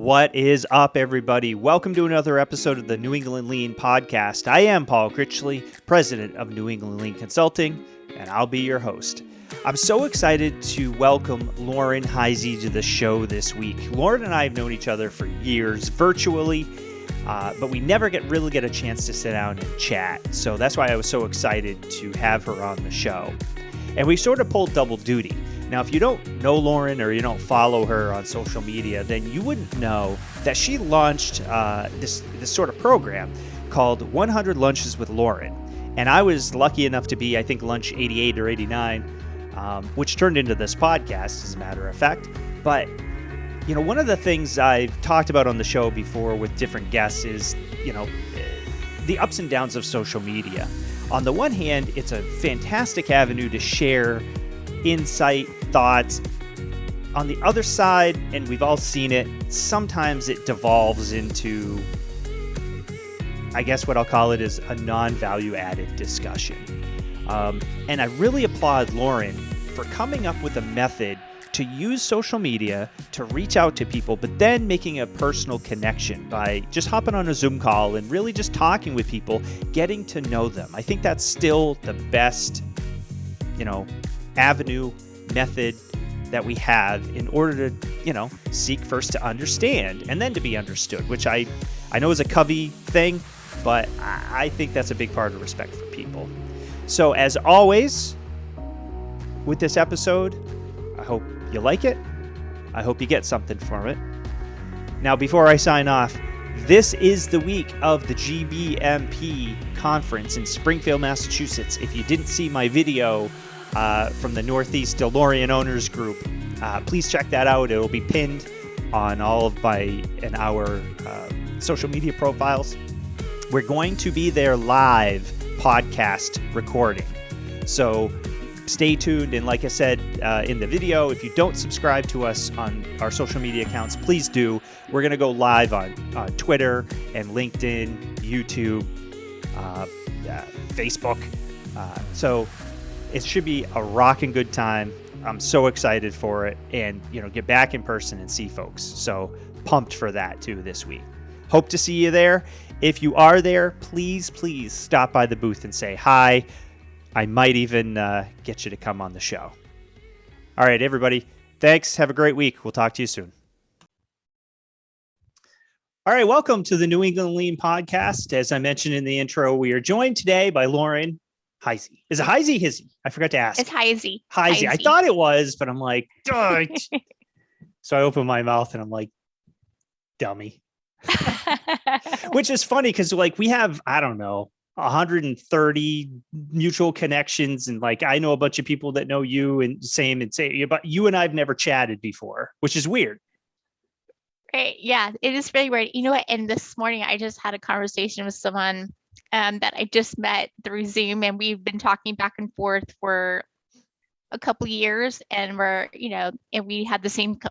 What is up, everybody? Welcome to another episode of the New England Lean Podcast. I am Paul Critchley, president of New England Lean Consulting, and I'll be your host. I'm so excited to welcome Lauren Hisey to the show this week. Lauren and I have known each other for years virtually, but we never really get a chance to sit down and chat. So that's why I was so excited to have her on the show. And we sort of pulled double duty. Now, if you don't know Lauren or you don't follow her on social media, then you wouldn't know that she launched this sort of program called 100 Lunches with Lauren. And I was lucky enough to be, I think, lunch 88 or 89, which turned into this podcast, as a matter of fact. But, you know, one of the things I've talked about on the show before with different guests is, you know, the ups and downs of social media. On the one hand, it's a fantastic avenue to share insight, thoughts. On the other side, and we've all seen it, sometimes it devolves into, I guess what I'll call it is a non-value added discussion. And I really applaud Lauren for coming up with a method to use social media to reach out to people, but then making a personal connection by just hopping on a Zoom call and really just talking with people, getting to know them. I think that's still the best, avenue, method that we have in order to, seek first to understand and then to be understood, which I know is a Covey thing, but I think that's a big part of respect for people. So as always, with this episode, I hope you like it. I hope you get something from it. Now, before I sign off, this is the week of the GBMP conference in Springfield, Massachusetts. If you didn't see my video from the Northeast DeLorean Owners Group, please check that out. It will be pinned on all of my and our social media profiles. We're going to be there live podcast recording. So stay tuned. And like I said in the video, if you don't subscribe to us on our social media accounts, please do. We're going to go live on Twitter and LinkedIn, YouTube, Facebook. So it should be a rocking good time. I'm so excited for it, and get back in person and see folks. So pumped for that too this week. Hope to see you there. If you are there, please stop by the booth and say hi. I might even get you to come on the show. All right, everybody. Thanks. Have a great week. We'll talk to you soon. All right, welcome to the New England Lean Podcast. As I mentioned in the intro, we are joined today by Lauren Hisey. Is it Hisey? Hisey? I forgot to ask. It's Hisey. Hisey. I thought it was, but I'm like, duh. So I open my mouth and I'm like, dummy. Which is funny because we have, 130 mutual connections. And I know a bunch of people that know you and but you and I've never chatted before, which is weird. Right. Yeah, it is very weird. You know what? And this morning I just had a conversation with someone that I just met through Zoom, and we've been talking back and forth for a couple of years, and and we had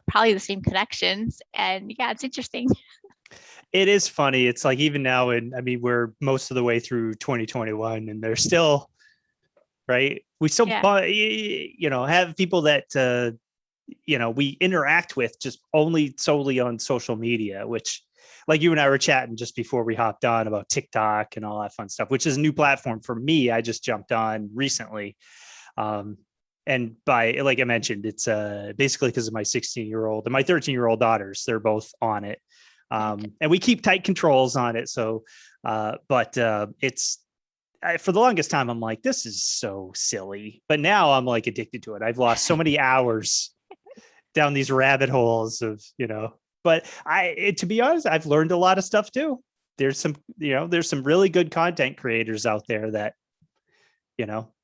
probably the same connections. And yeah, it's interesting. It is funny. It's even now, and we're most of the way through 2021, and they're still, right? We still, have people that, we interact with just solely on social media, which you and I were chatting just before we hopped on about TikTok and all that fun stuff, which is a new platform for me. I just jumped on recently. And like I mentioned, it's basically because of my 16-year-old and my 13-year-old daughters. They're both on it. And we keep tight controls on it. So, it's for the longest time, I'm like, this is so silly, but now I'm addicted to it. I've lost so many hours down these rabbit holes of, but to be honest, I've learned a lot of stuff too. There's some really good content creators out there that,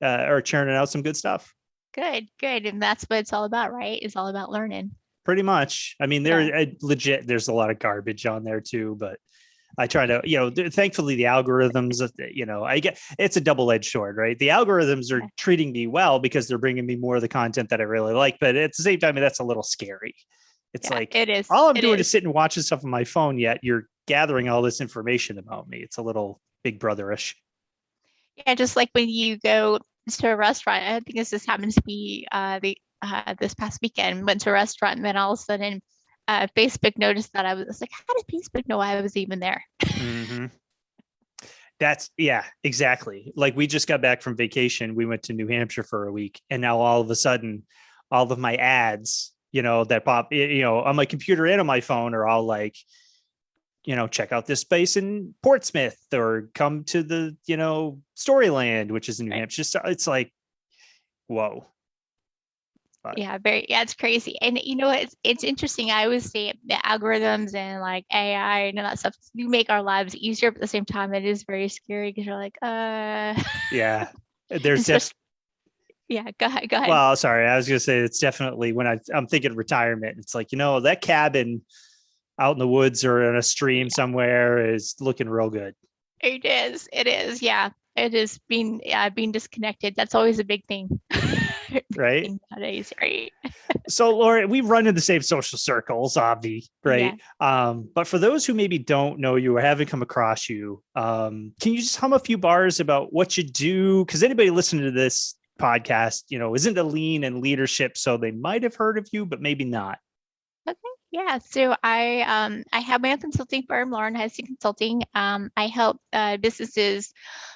are churning out some good stuff. Good. And that's what it's all about, right? It's all about learning. Pretty much. There's a lot of garbage on there too, but I try to, thankfully the algorithms, I get, it's a double-edged sword, right? The algorithms are treating me well because they're bringing me more of the content that I really like, but at the same time, that's a little scary. It's it is. All I'm doing is sitting and watching stuff on my phone, yet you're gathering all this information about me. It's a little Big Brother-ish. Yeah, just like when you go to a restaurant, I think this just happens to be this past weekend, went to a restaurant, and then all of a sudden Facebook noticed that I was like, how did Facebook know I was even there? Mm-hmm. That's yeah, exactly. Like we just got back from vacation. We went to New Hampshire for a week, and now all of a sudden, all of my ads, that pop, on my computer and on my phone are all like, check out this space in Portsmouth or come to the, Storyland, which is in New Right. Hampshire. So it's like, whoa. But Yeah, it's crazy. And it's interesting. I always say the algorithms and like AI and all that stuff do make our lives easier, but at the same time, it is very scary because you're like, yeah, there's especially, yeah, go ahead, go ahead. well, sorry, I was gonna say it's definitely when I'm thinking retirement, it's like, that cabin out in the woods or in a stream somewhere is looking real good. It is, yeah. It is being disconnected. That's always a big thing. Big Right. thing nowadays, right? So Laura, we run in the same social circles, obvi, Yeah. right? But for those who maybe don't know you or haven't come across you, can you just hum a few bars about what you do? Because anybody listening to this podcast, isn't a lean and leadership, so they might have heard of you, but maybe not. Okay. Yeah. So I have my own consulting firm, Lauren Hisey Consulting. I help businesses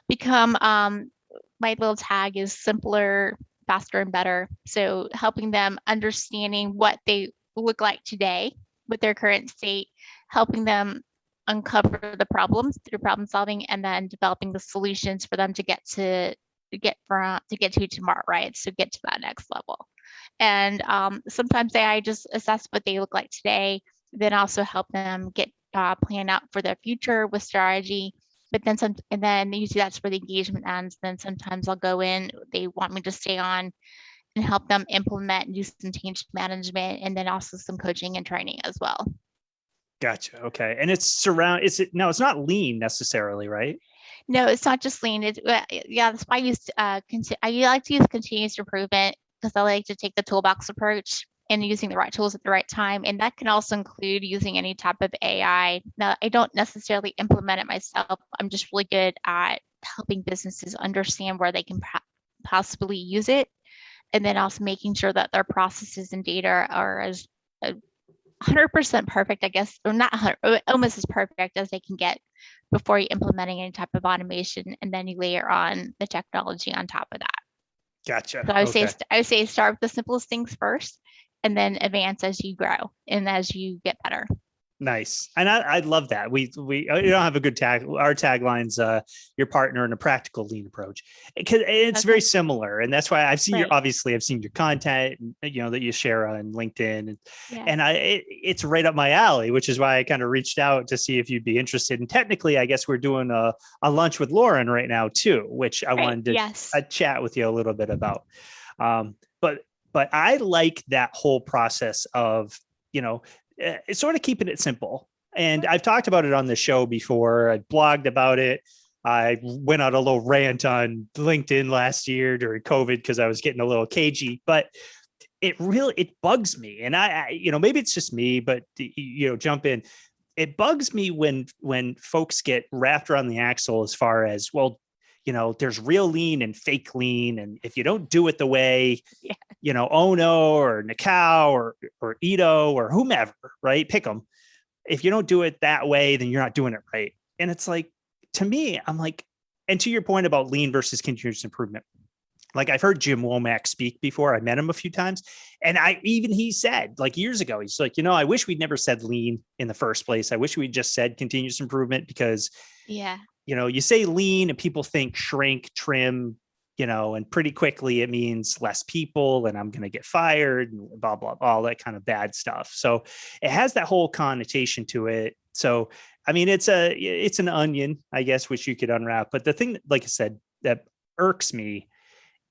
become my little tag is simpler, faster, and better. So helping them understanding what they look like today with their current state, helping them uncover the problems through problem solving, and then developing the solutions for them to get to tomorrow, right? So get to that next level. And sometimes I just assess what they look like today, then also help them get plan out for their future with strategy. But then and then usually that's where the engagement ends. Then sometimes I'll go in, they want me to stay on and help them implement and do some change management, and then also some coaching and training as well. Gotcha. Okay. And it's not lean necessarily, right? No, it's not just lean. Yeah, that's why I like to use continuous improvement because I like to take the toolbox approach and using the right tools at the right time. And that can also include using any type of AI. Now, I don't necessarily implement it myself. I'm just really good at helping businesses understand where they can possibly use it. And then also making sure that their processes and data are as 100% perfect, I guess, or not 100, almost as perfect as they can get before you're implementing any type of automation, and then you layer on the technology on top of that. Gotcha. So Okay. I would say start with the simplest things first, and then advance as you grow and as you get better. Nice. And I love that. We don't have a good tag. Our tagline's your partner in a practical lean approach. It's very similar. And that's why I've seen I've seen your content, that you share on LinkedIn. And it's right up my alley, which is why I kind of reached out to see if you'd be interested. And technically, I guess we're doing a lunch with Lauren right now too, which I wanted to chat with you a little bit about. But I like that whole process of, it's sort of keeping it simple. And I've talked about it on the show before. I blogged about it. I went on a little rant on LinkedIn last year during COVID because I was getting a little cagey, but it bugs me. And I maybe it's just me, but jump in. It bugs me when folks get wrapped around the axle as far as, well, there's real lean and fake lean. And if you don't do it the way, Ono or Nikau or Ito or whomever, right? Pick them. If you don't do it that way, then you're not doing it right. And it's like, to me, I'm like, and to your point about lean versus continuous improvement, like I've heard Jim Womack speak before. I met him a few times. And he said like years ago, he's like, I wish we'd never said lean in the first place. I wish we just said continuous improvement because, you say lean and people think shrink, trim, and pretty quickly it means less people and I'm going to get fired and blah, blah, all that kind of bad stuff. So it has that whole connotation to it. So, I mean, it's an onion, I guess, which you could unwrap. But the thing, like I said, that irks me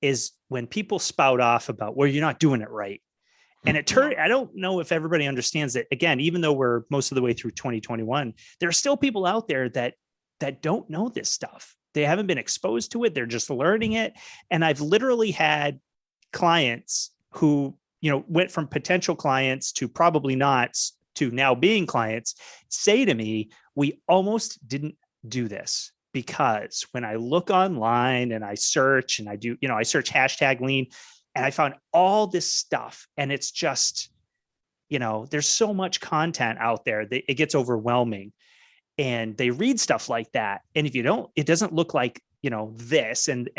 is when people spout off about, well, you're not doing it right. And I don't know if everybody understands that. Again, even though we're most of the way through 2021, there are still people out there that don't know this stuff. They haven't been exposed to it. They're just learning it. And I've literally had clients who, went from potential clients to probably not to now being clients say to me, we almost didn't do this because when I look online and I search and I do, I search hashtag lean and I found all this stuff and it's just there's so much content out there that it gets overwhelming, and they read stuff like that. And if you don't, it doesn't look like, this, and,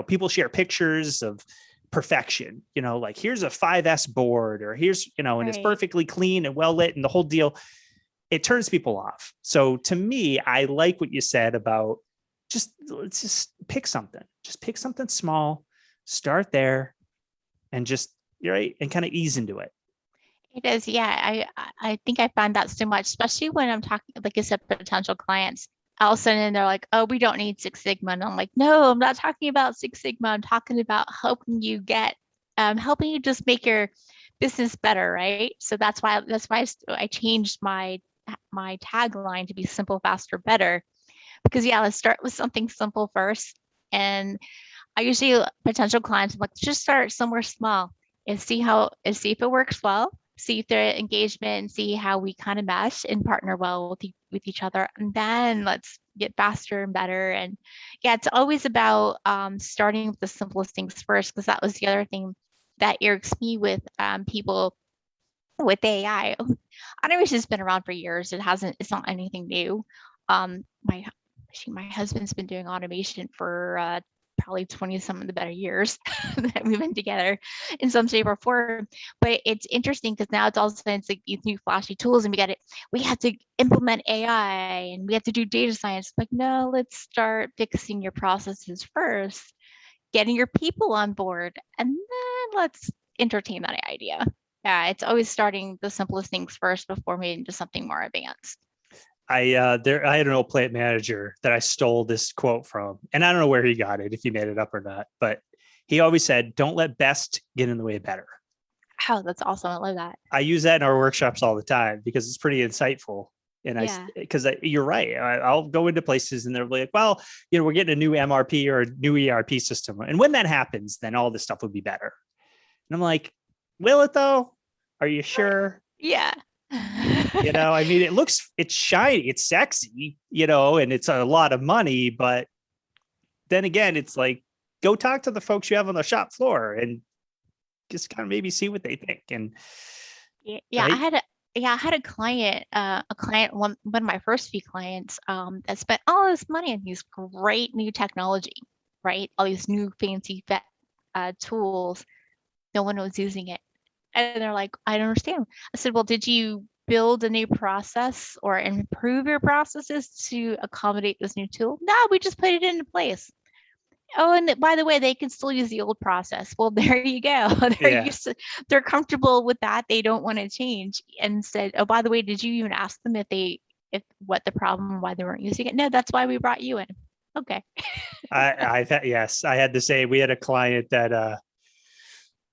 people share pictures of perfection, like here's a 5S board, or here's, and it's Right. perfectly clean and well lit and the whole deal. It turns people off. So to me, I like what you said about let's just pick something, small, start there, and just, right, and kind of ease into it. It is, yeah. I think I find that so much, especially when I'm talking, like I said, potential clients. All of a sudden they're like, "Oh, we don't need Six Sigma," and I'm like, "No, I'm not talking about Six Sigma. I'm talking about helping you just make your business better, right?" So that's why I changed my tagline to be simple, faster, better. Because yeah, let's start with something simple first. And I usually potential clients, I'm like, just start somewhere small and see if it works well, see if the engagement, see how we kind of mesh and partner well with each other, and then let's get faster and better. And yeah, it's always about starting with the simplest things first, because that was the other thing that irks me with people with AI. Automation has been around for years. It's not anything new. My husband's been doing automation for probably 20 some of the better years that we've been together in some shape or form. But it's interesting because now it's like these new flashy tools, and we have to implement AI and we have to do data science. Like, no, let's start fixing your processes first, getting your people on board, and then let's entertain that idea. Yeah, it's always starting the simplest things first before moving into something more advanced. I had an old plant manager that I stole this quote from, and I don't know where he got it, if he made it up or not, but he always said, "Don't let best get in the way of better." Oh, that's awesome. I love that. I use that in our workshops all the time because it's pretty insightful. And Yeah. because you're right. I'll go into places and they're like, well, we're getting a new MRP or a new ERP system. And when that happens, then all this stuff would be better. And I'm like, will it though? Are you sure? Yeah. I mean, it's shiny, it's sexy, and it's a lot of money. But then again, it's like, go talk to the folks you have on the shop floor and just kind of maybe see what they think. And Yeah, right. I had one of my first few clients that spent all this money on these great new technology, right? All these new fancy tools. No one was using it. And they're like, "I don't understand." I said, "Well, did you build a new process or improve your processes to accommodate this new tool?" "No, we just put it into place." "Oh, and by the way, they can still use the old process." Well, there you go. Yeah. They're comfortable with that. They don't want to change. And said, "Oh, by the way, did you even ask them if what the problem, why they weren't using it?" "No, that's why we brought you in." Okay. Yes, I had to say, we had a client that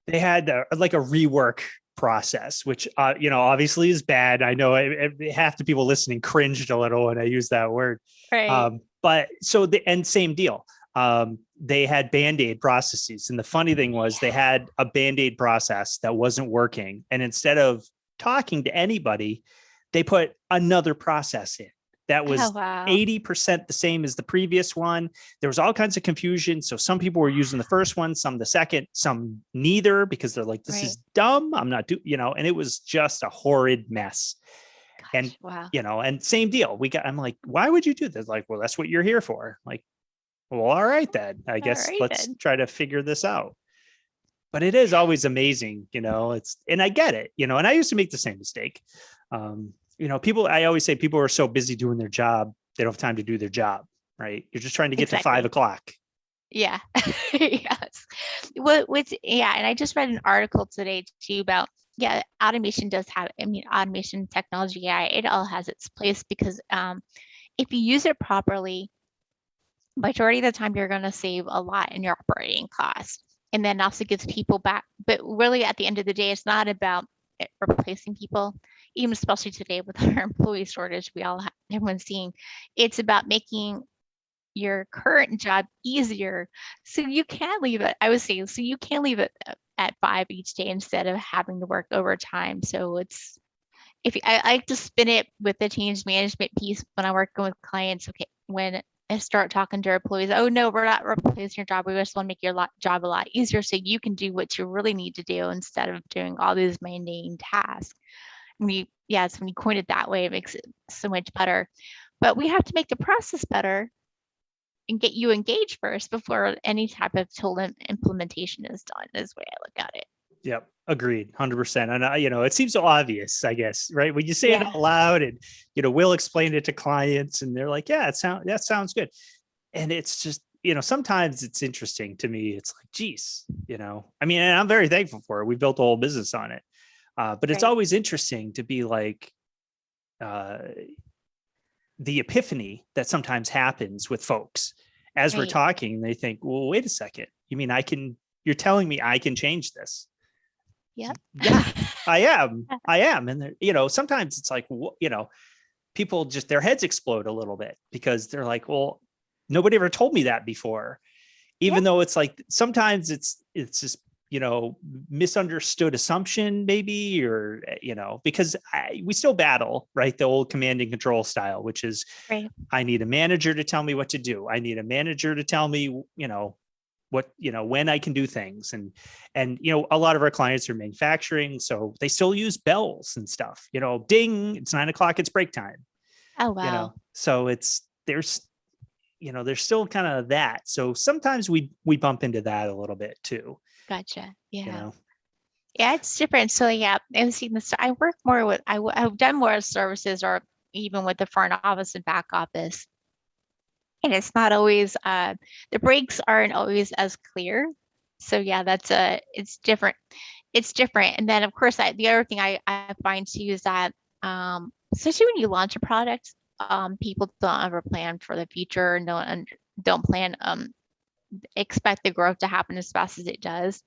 they had like a rework process, which obviously is bad. I know half the people listening cringed a little when I used that word. Right. But and same deal. They had Band-Aid processes, and the funny thing was they had a Band-Aid process that wasn't working, and instead of talking to anybody, they put another process in that Oh, was wow. 80% the same as the previous one. There was all kinds of confusion. So some people were using the first one, some the second, some neither, because they're like, this Right. is dumb. I'm not and it was just a horrid mess. And, Gosh, wow. and same deal. I'm like, why would you do this? Like, well, that's what you're here for. Like, well, all right, then I All guess right let's then. try to figure this out. But it is always amazing, and I get it, and I used to make the same mistake. I always say people are so busy doing their job, they don't have time to do their job, right? You're just trying to get to Exactly. 5 o'clock. Yeah. Yes. Yeah, and I just read an article today too about, yeah, automation does have, I mean, automation technology, yeah, it all has its place because if you use it properly, majority of the time you're going to save a lot in your operating costs. And then also gives people back. But really at the end of the day, it's not about replacing people, even especially today with our employee shortage, everyone's seeing. It's about making your current job easier so you can leave it. I was saying, so you can leave it at 5 each day instead of having to work overtime. So I like to spin it with the change management piece when I'm working with clients. Okay, when and start talking to our employees. Oh no, we're not replacing your job. We just want to make your job a lot easier so you can do what you really need to do instead of doing all these mundane tasks. Yes, when you coin it that way, it makes it so much better. But we have to make the process better and get you engaged first before any type of tool implementation is done, is the way I look at it. Yep. Agreed. 100%. And, it seems so obvious, I guess, right? When you say it Yeah. out loud and, we'll explain it to clients and they're like, yeah, that sounds good. And it's just, sometimes it's interesting to me. It's like, geez, I mean, and I'm very thankful for it. We built a whole business on it. But it's Right. always interesting to be like, the epiphany that sometimes happens with folks as we're Right. talking. They think, well, wait a second. You mean you're telling me I can change this? Yep. Yeah, I am. And, sometimes it's like, people just, their heads explode a little bit because they're like, well, nobody ever told me that before. Even though it's like, sometimes it's just, misunderstood assumption maybe, or, because we still battle, right? The old command and control style, which is, Right. I need a manager to tell me what to do. I need a manager to tell me, what, when I can do things. And, a lot of our clients are manufacturing, so they still use bells and stuff, ding, it's 9:00, it's break time, Oh wow. so there's still kind of that. So sometimes we bump into that a little bit too, Gotcha. Yeah. you know? Yeah, it's different. So yeah, I've seen this. I work more with, I've done more services or even with the front office and back office. And it's not always, the breaks aren't always as clear. So yeah, it's different. It's different. And then of course, the other thing I find too is that, especially when you launch a product, people don't ever plan for the future and don't plan, expect the growth to happen as fast as it does.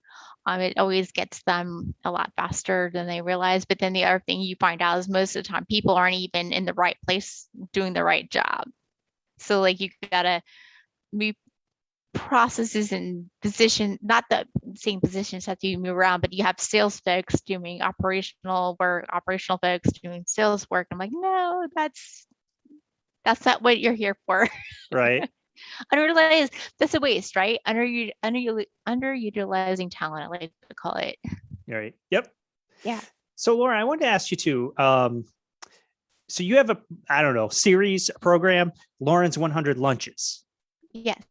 It always gets them a lot faster than they realize. But then the other thing you find out is most of the time people aren't even in the right place doing the right job. So like you gotta move processes and position, not the same positions have to move around, but you have sales folks doing operational work, operational folks doing sales work. I'm like, no, that's not what you're here for. Right. Underutilized, that's a waste, right? Underutilizing talent, I like to call it. Right. Yep. Yeah. So Laura, I wanted to ask you too. So you have I don't know, series program, Lauren's 100 lunches. Yes.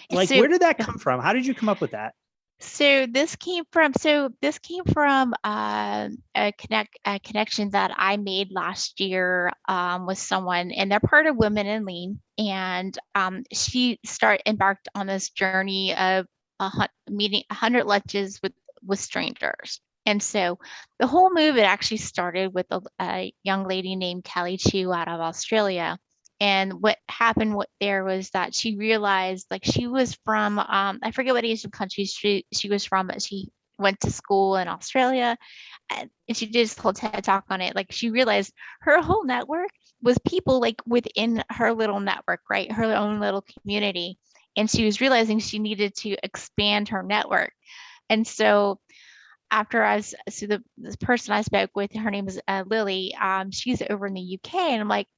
Where did that come from? How did you come up with that? So this came from a connection that I made last year with someone, and they're part of Women in Lean, and she embarked on this journey of meeting 100 lunches with strangers. And so the whole move, it actually started with a young lady named Kelly Chu out of Australia. And what happened there was that she realized, like, she was from, I forget what Asian country she was from, but she went to school in Australia, and she did this whole TED talk on it. Like, she realized her whole network was people like within her little network, right? Her own little community. And she was realizing she needed to expand her network. And so this person I spoke with, her name is Lily. She's over in the UK, and I'm like,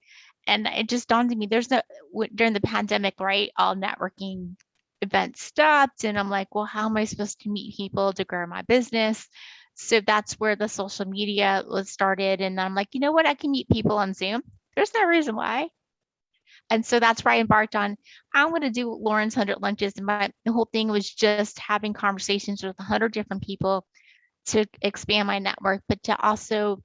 and it just dawned on me, during the pandemic, right? All networking events stopped, and I'm like, well, how am I supposed to meet people to grow my business? So that's where the social media was started, and I'm like, you know what? I can meet people on Zoom. There's no reason why. And so that's where I embarked on, I'm going to do Lauren's 100 lunches. And the whole thing was just having conversations with 100 different people to expand my network, but to also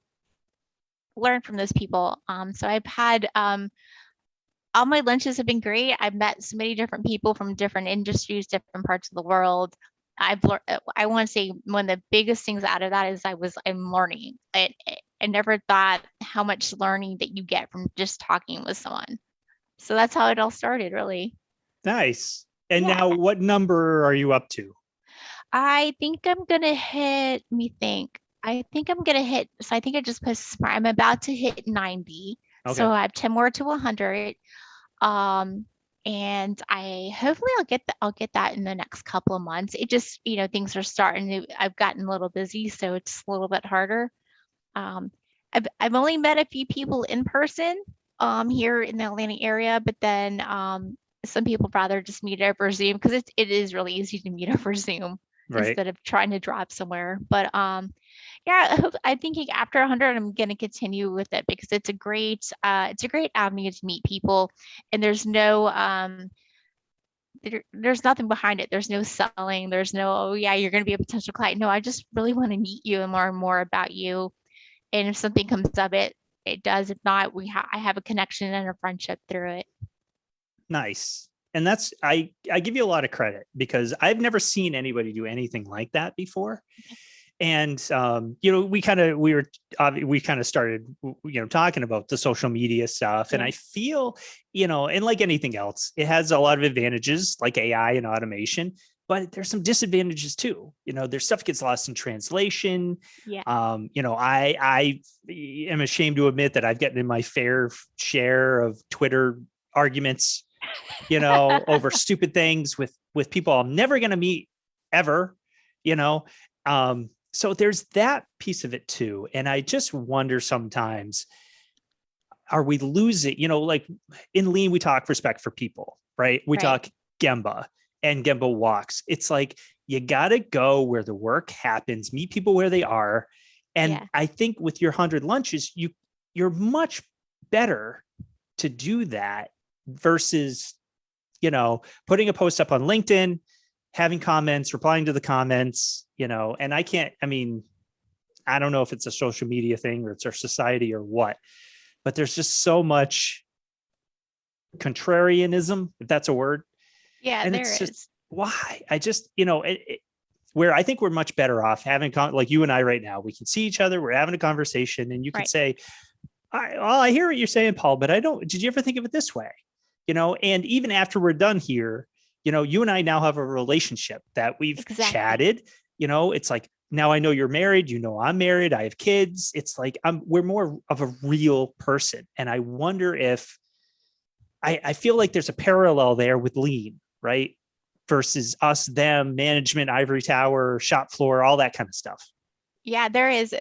learn from those people. So I've had all my lunches have been great. I've met so many different people from different industries, different parts of the world. I've learned. I want to say one of the biggest things out of that is I'm learning. I never thought how much learning that you get from just talking with someone. So that's how it all started, really. Nice. And Yeah. now what number are you up to? I think I'm gonna hit. Let me think. I think I'm gonna hit. So I think I just put smart. I'm about to hit 90. Okay. So I have 10 more to 100. And I'll get that in the next couple of months. It just, things are I've gotten a little busy, so it's a little bit harder. I've only met a few people in person here in the Atlanta area, but then some people rather just meet over Zoom because it is really easy to meet over Zoom Right. instead of trying to drive somewhere. But yeah, I think after 100, I'm going to continue with it because it's a great avenue to meet people, and there's nothing behind it. There's no selling. There's no, oh yeah, you're going to be a potential client. No, I just really want to meet you and learn more about you. And if something comes of it, it does. If not, I have a connection and a friendship through it. Nice. And that's I give you a lot of credit because I've never seen anybody do anything like that before. And we kind of started talking about the social media stuff, and Yeah. I feel, and like anything else, it has a lot of advantages like AI and automation, but there's some disadvantages too. There's stuff gets lost in translation. Yeah. I am ashamed to admit that I've gotten in my fair share of Twitter arguments, over stupid things with people I'm never going to meet ever, you know. So there's that piece of it too. And I just wonder sometimes, are we losing, like in Lean, we talk respect for people, right? We Right. talk Gemba and Gemba walks. It's like, you got to go where the work happens, meet people where they are. And Yeah. I think with your 100 lunches, you're much better to do that versus, putting a post up on LinkedIn, having comments, replying to the comments, and I don't know if it's a social media thing or it's our society or what, but there's just so much contrarianism, if that's a word. Yeah, And there it's just, is. why? I just, where I think we're much better off having, like you and I right now, we can see each other, we're having a conversation, and you could Right. say, I hear what you're saying, Paul, but did you ever think of it this way? And even after we're done here, you and I now have a relationship that we've Exactly. chatted, it's like, now I know you're married, I'm married, I have kids. It's like, we're more of a real person. And I wonder if I feel like there's a parallel there with Lean, right? Versus us, them, management, ivory tower, shop floor, all that kind of stuff. Yeah, there is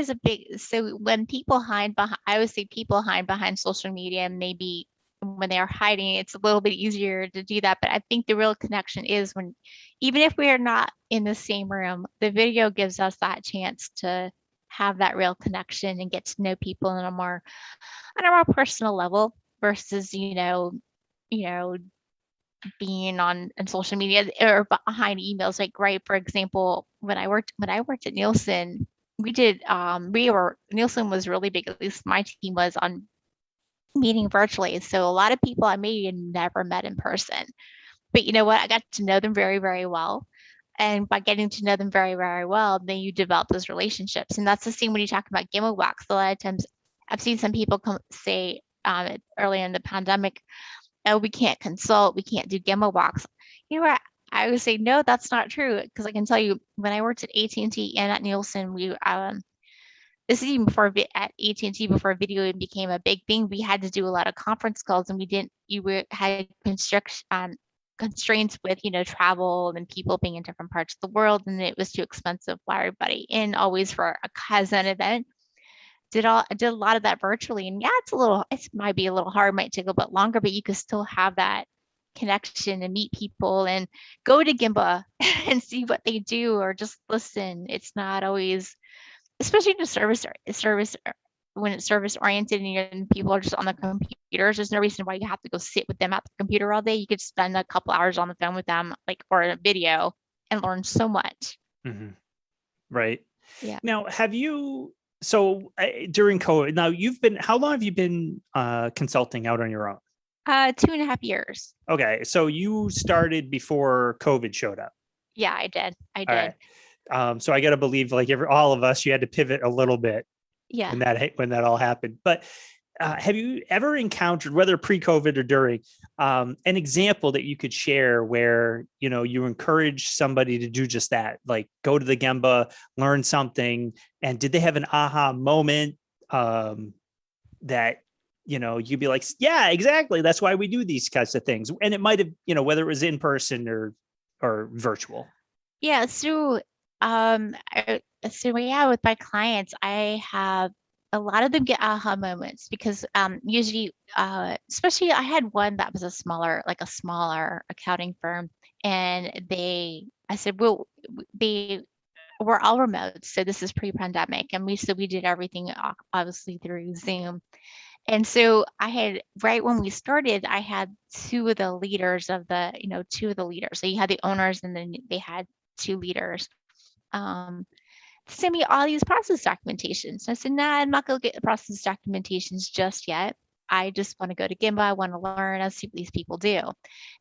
a big, so when people hide behind, I would say people hide behind social media, and maybe when they are hiding, it's a little bit easier to do that. But I think the real connection is when, even if we are not in the same room, the video gives us that chance to have that real connection and get to know people on a more personal level versus, you know, being on social media or behind emails. Like, right, for example, when I worked at Nielsen, Nielsen was really big, at least my team was, on meeting virtually. So a lot of people I maybe never met in person. But you know what? I got to know them very, very well. And by getting to know them very, very well, then you develop those relationships. And that's the same when you talk about Gimmo Wax. A lot of times I've seen some people say early in the pandemic, oh, we can't consult, we can't do Gimmo Walks. You know what? I would say, no, that's not true. Because I can tell you, when I worked at AT&T and at Nielsen, this is even before at AT&T, before video became a big thing, we had to do a lot of conference calls, and had constraints with, travel and people being in different parts of the world, and it was too expensive for everybody. And always for a Kaizen event, I did a lot of that virtually. And yeah, it might be a little hard, might take a bit longer, but you could still have that connection and meet people and go to Gimba and see what they do, or just listen. It's not always, especially in a service when it's service oriented and people are just on the computers. There's no reason why you have to go sit with them at the computer all day. You could spend a couple hours on the phone with them, like, or a video, and learn so much. Mm-hmm. Right. Yeah. Now, during COVID, now how long have you been consulting out on your own? 2.5 years. Okay. So you started before COVID showed up. Yeah, I did. All right. So I got to believe, like all of us, you had to pivot a little bit Yeah. when that all happened. But have you ever encountered, whether pre-COVID or during, an example that you could share where, you encourage somebody to do just that, like go to the Gemba, learn something, and did they have an aha moment that, you'd be like, yeah, exactly. That's why we do these kinds of things. And it might have, whether it was in person or virtual. Yeah. So, yeah, with my clients, I have a lot of them get aha moments because usually, especially I had one that was a smaller accounting firm, and I said, well, they were all remote, so this is pre-pandemic, and we did everything obviously through Zoom. And so I had, right when we started, I had two of the leaders. So you had the owners, and then they had two leaders. Um, Send me all these process documentations. I said, nah, I'm not going to get the process documentations just yet. I just want to go to Gimba. I want to learn. I see what these people do.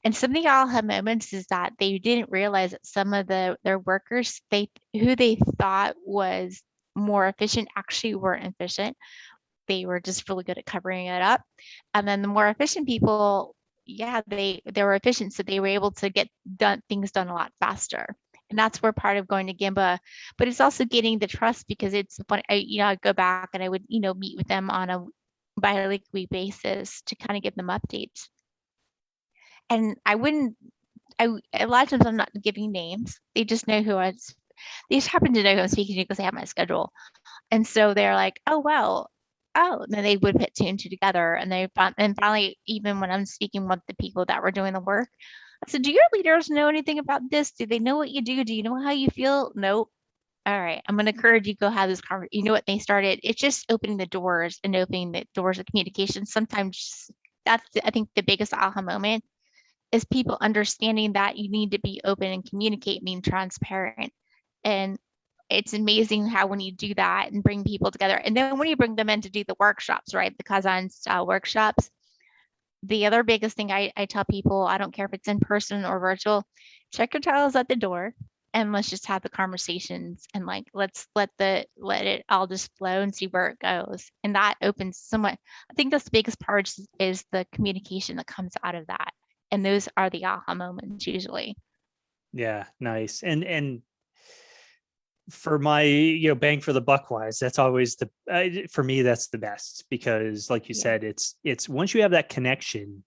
And some of the aha moments is that they didn't realize that some of their workers, who they thought was more efficient, actually weren't efficient. They were just really good at covering it up. And then the more efficient people, yeah, they were efficient, so they were able to get things done a lot faster. And that's where part of going to Gimba, but it's also getting the trust, because it's fun. I'd go back and I would, meet with them on a bi-weekly basis to kind of give them updates. And a lot of times I'm not giving names. They just know they just happen to know who I'm speaking to because they have my schedule. And so they're like, oh, well, oh, and then they would put two and two together. And finally, even when I'm speaking with the people that were doing the work, I said, do your leaders know anything about this? Do they know what you do? Do you know how you feel? Nope. All right, I'm going to encourage you to go have this conversation. You know what they started? It's just opening the doors and opening the doors of communication. Sometimes I think the biggest aha moment is people understanding that you need to be open and communicate, being transparent. And it's amazing how when you do that and bring people together, and then when you bring them in to do the workshops, right, the Kaizen style workshops, the other biggest thing I tell people, I don't care if it's in person or virtual, check your titles at the door, and let's just have the conversations, and like let's let it all just flow and see where it goes. And that opens somewhat. I think that's the biggest part is the communication that comes out of that. And those are the aha moments usually. Yeah, nice. And for my, bang for the buck wise, that's always for me, that's the best, because like you Yeah. said, it's once you have that connection,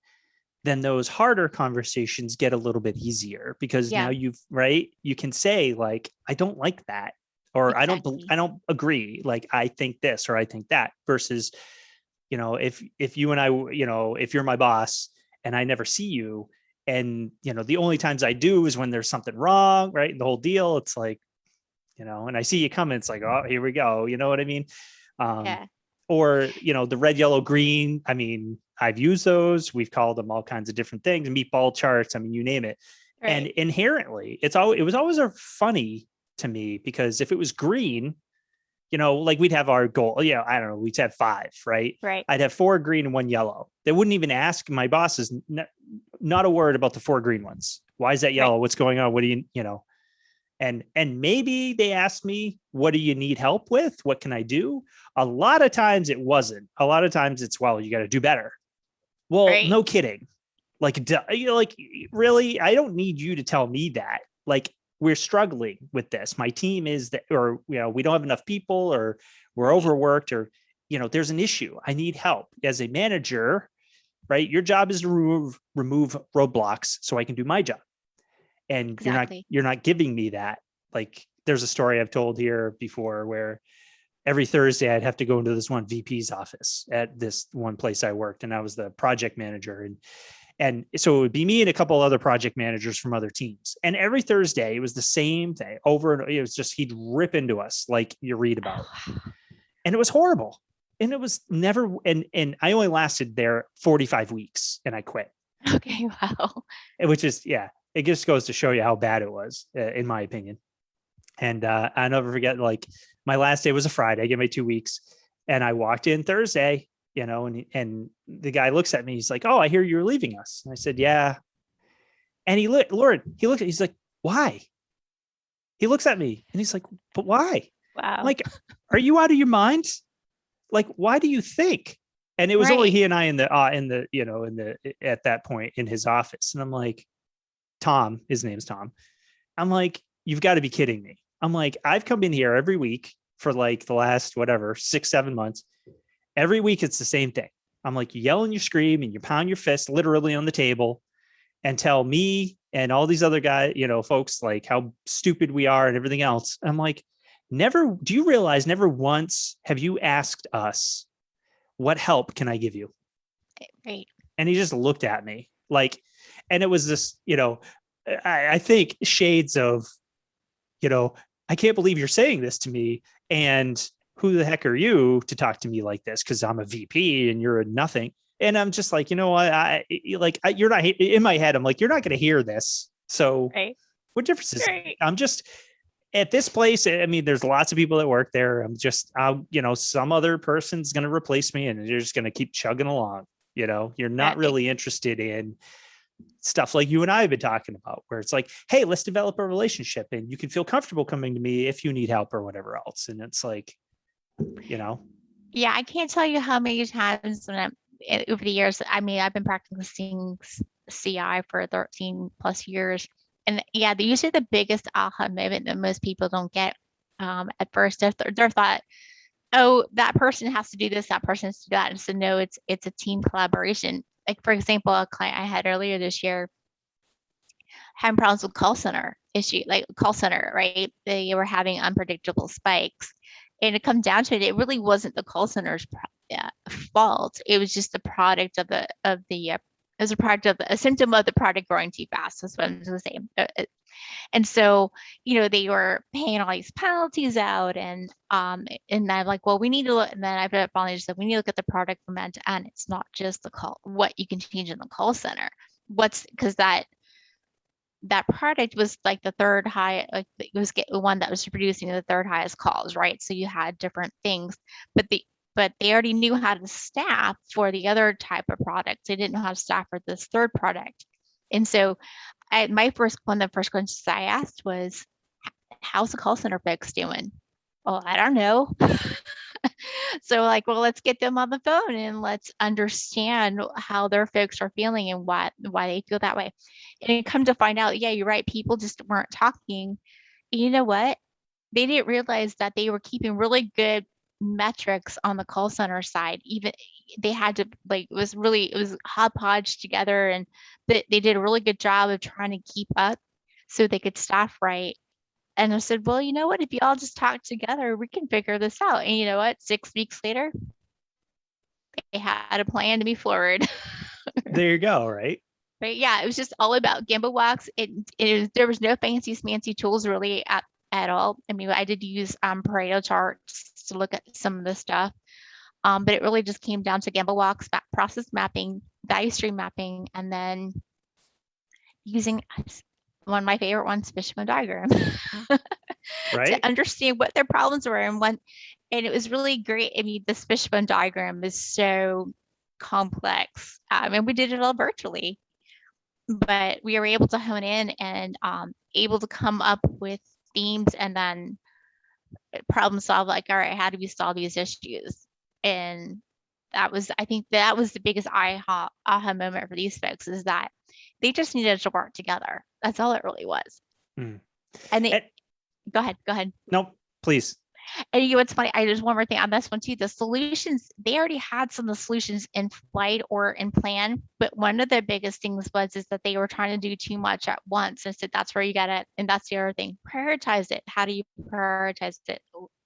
then those harder conversations get a little bit easier, because now Yeah, you can say like, I don't like that, or exactly. I don't agree. Like, I think this, or I think that, versus, if you and I, if you're my boss and I never see you, and, the only times I do is when there's something wrong, right? The whole deal. It's like, and I see you coming, it's like, oh, here we go. You know what I mean? Um, Yeah. or, the red, yellow, green. I mean, I've used those. We've called them all kinds of different things, meatball charts. I mean, you name it. And Right. inherently, it was always a funny to me, because if it was green, like we'd have our goal, I don't know, we'd have 5, right? Right. I'd have 4 green and 1 yellow. They wouldn't even ask my bosses, not a word about the 4 green ones. Why is that Right. yellow? What's going on? What do you? And maybe they asked me, what do you need help with? What can I do? A lot of times it wasn't. A lot of times it's, well, you got to do better. Well, Right. no kidding. Like, like, really, I don't need you to tell me that. Like, we're struggling with this. My team is that, or, we don't have enough people, or we're Right. overworked, or, there's an issue. I need help as a manager, right? Your job is to remove roadblocks so I can do my job. And Exactly. you're not giving me that. Like, there's a story I've told here before, where every Thursday I'd have to go into this one VP's office at this one place I worked, and I was the project manager. And so it would be me and a couple other project managers from other teams. And every Thursday it was the same thing over, and it was just, he'd rip into us like you read about. Oh, And it was horrible. And it was never, and I only lasted there 45 weeks and I quit. okay. Wow. Which is, yeah, it just goes to show you how bad it was, in my opinion. And I never forget, like, my last day was a Friday. I get my 2 weeks, and I walked in Thursday, and the guy looks at me. He's like, "Oh, I hear you're leaving us." And I said, "Yeah." And he looked, he's like, "Why?" He looks at me and he's like, "But why?" I'm Wow. like, "Are you out of your mind? Like, why do you think?" And it was only Right. he and I at that point in his office. And I'm like, Tom, his name's Tom. I'm like, you've got to be kidding me. I'm like, I've come in here every week for like the last, whatever, 6-7 months. Every week it's the same thing. I'm like, you yell and you scream and you pound your fist literally on the table and tell me and all these other guys, folks, like how stupid we are and everything else. I'm like, do you realize never once have you asked us, what help can I give you? Right. And he just looked at me like, and it was this, I think shades of, I can't believe you're saying this to me. And who the heck are you to talk to me like this? Cause I'm a VP and you're a nothing. And I'm just like, you know what? You're not in my head. I'm like, you're not going to hear this. So Right. what difference is it? Right. I'm just at this place. I mean, there's lots of people that work there. Some other person's going to replace me and you're just going to keep chugging along. You're not Right. really interested in stuff like you and I have been talking about, where it's like, hey, let's develop a relationship and you can feel comfortable coming to me if you need help or whatever else. And it's like, Yeah, I can't tell you how many times over the years, I mean, I've been practicing CI for 13 plus years. And yeah, usually the biggest aha moment that most people don't get at first, they're thought, oh, that person has to do this, that person has to do that. And so no, it's a team collaboration. Like for example, a client I had earlier this year had problems with call center, right? They were having unpredictable spikes. And it comes down to it, it really wasn't the call center's fault. It was just the product as a product of a symptom of the product growing too fast. That's what I'm going to say. And so, they were paying all these penalties out, and I'm like, well, we need to look. And then I finally just said, we need to look at the product from end to end. It's not just what you can change in the call center. Because that product was like the third high, like it was the one that was producing the third highest calls, right? So you had different things, but they already knew how to staff for the other type of product. They didn't know how to staff for this third product. And so one of the first questions I asked was, how's the call center folks doing? Well, I don't know. So like, well, let's get them on the phone and let's understand how their folks are feeling and why they feel that way. And it come to find out, yeah, you're right. People just weren't talking. You know what? They didn't realize that they were keeping really good metrics on the call center side. Even they had to it was hodgepodge together, and they did a really good job of trying to keep up so they could staff right. And I said, well, you know what? If you all just talk together, we can figure this out. And you know what? 6 weeks later, they had a plan to be forward. there you go. Right. But yeah, it was just all about Gimbal Walks. There was no fancy tools really at all. I mean, I did use Pareto charts to look at some of the stuff. But it really just came down to Gimbal Walks, process mapping, value stream mapping, and then using one of my favorite ones, fishbone diagram, Right. to understand what their problems were and it was really great. I mean, this fishbone diagram is so complex, and we did it all virtually, but we were able to hone in and able to come up with themes and then problem solve. Like, all right, how do we solve these issues? And I think that was the biggest aha moment for these folks, is that they just needed to work together. That's all it really was. Mm. And go ahead. No, please. And what's funny, I just one more thing on this one too. The solutions, they already had some of the solutions in flight or in plan, but one of the biggest things is that they were trying to do too much at once. And so that's where you got it. And that's the other thing. Prioritize it. How do you prioritize it?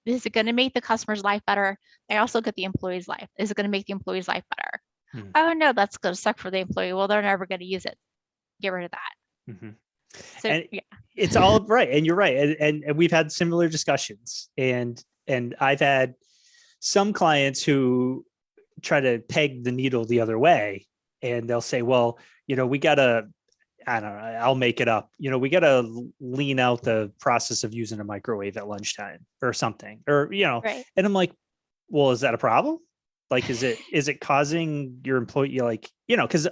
Is it going to make the customer's life better? I also look at the employee's life. Is it going to make the employee's life better? Oh no, that's going to suck for the employee. Well, they're never going to use it. Get rid of that. Mm-hmm. So and yeah, it's all right. And you're right. And we've had similar discussions, and I've had some clients who try to peg the needle the other way, and they'll say, well, we gotta, I don't know, I'll make it up. We gotta lean out the process of using a microwave at lunchtime or something, or, right. and I'm like, well, is that a problem? Like, is it causing your employee, like, because,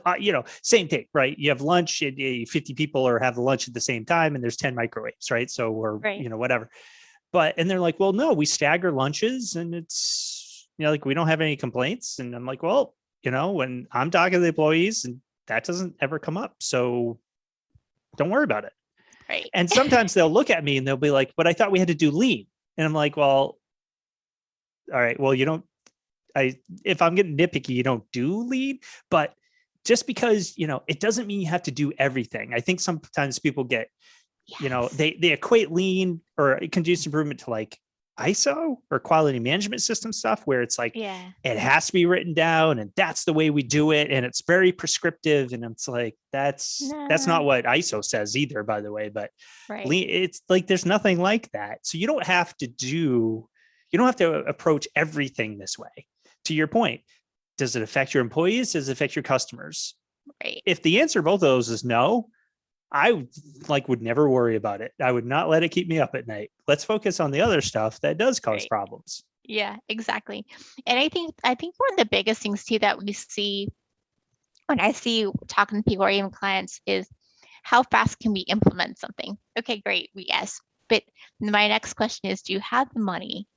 same thing, right? You have lunch, 50 people or have the lunch at the same time, and there's 10 microwaves, right? So we're, Right. Whatever. But, and they're like, well, no, we stagger lunches and it's, like, we don't have any complaints. And I'm like, well, when I'm talking to the employees, and that doesn't ever come up. So don't worry about it. Right. And sometimes they'll look at me and they'll be like, but I thought we had to do lean. And I'm like, well, all right, well, if I'm getting nitpicky, you don't do lean, but just because, it doesn't mean you have to do everything. I think sometimes people get, Yes. they equate lean or continuous improvement to like ISO or quality management system stuff where it's like, Yeah. it has to be written down and that's the way we do it. And it's very prescriptive. And it's like, that's not No. what ISO says either, by the way, but Right. it's like, there's nothing like that. So you don't have to approach everything this way. To your point, does it affect your employees? Does it affect your customers? Right. If the answer to both of those is no, I would never worry about it. I would not let it keep me up at night. Let's focus on the other stuff that does cause Right. problems. Yeah, exactly. And I think one of the biggest things too that we see when I see talking to people or even clients is how fast can we implement something? Okay, great. Yes. But my next question is, do you have the money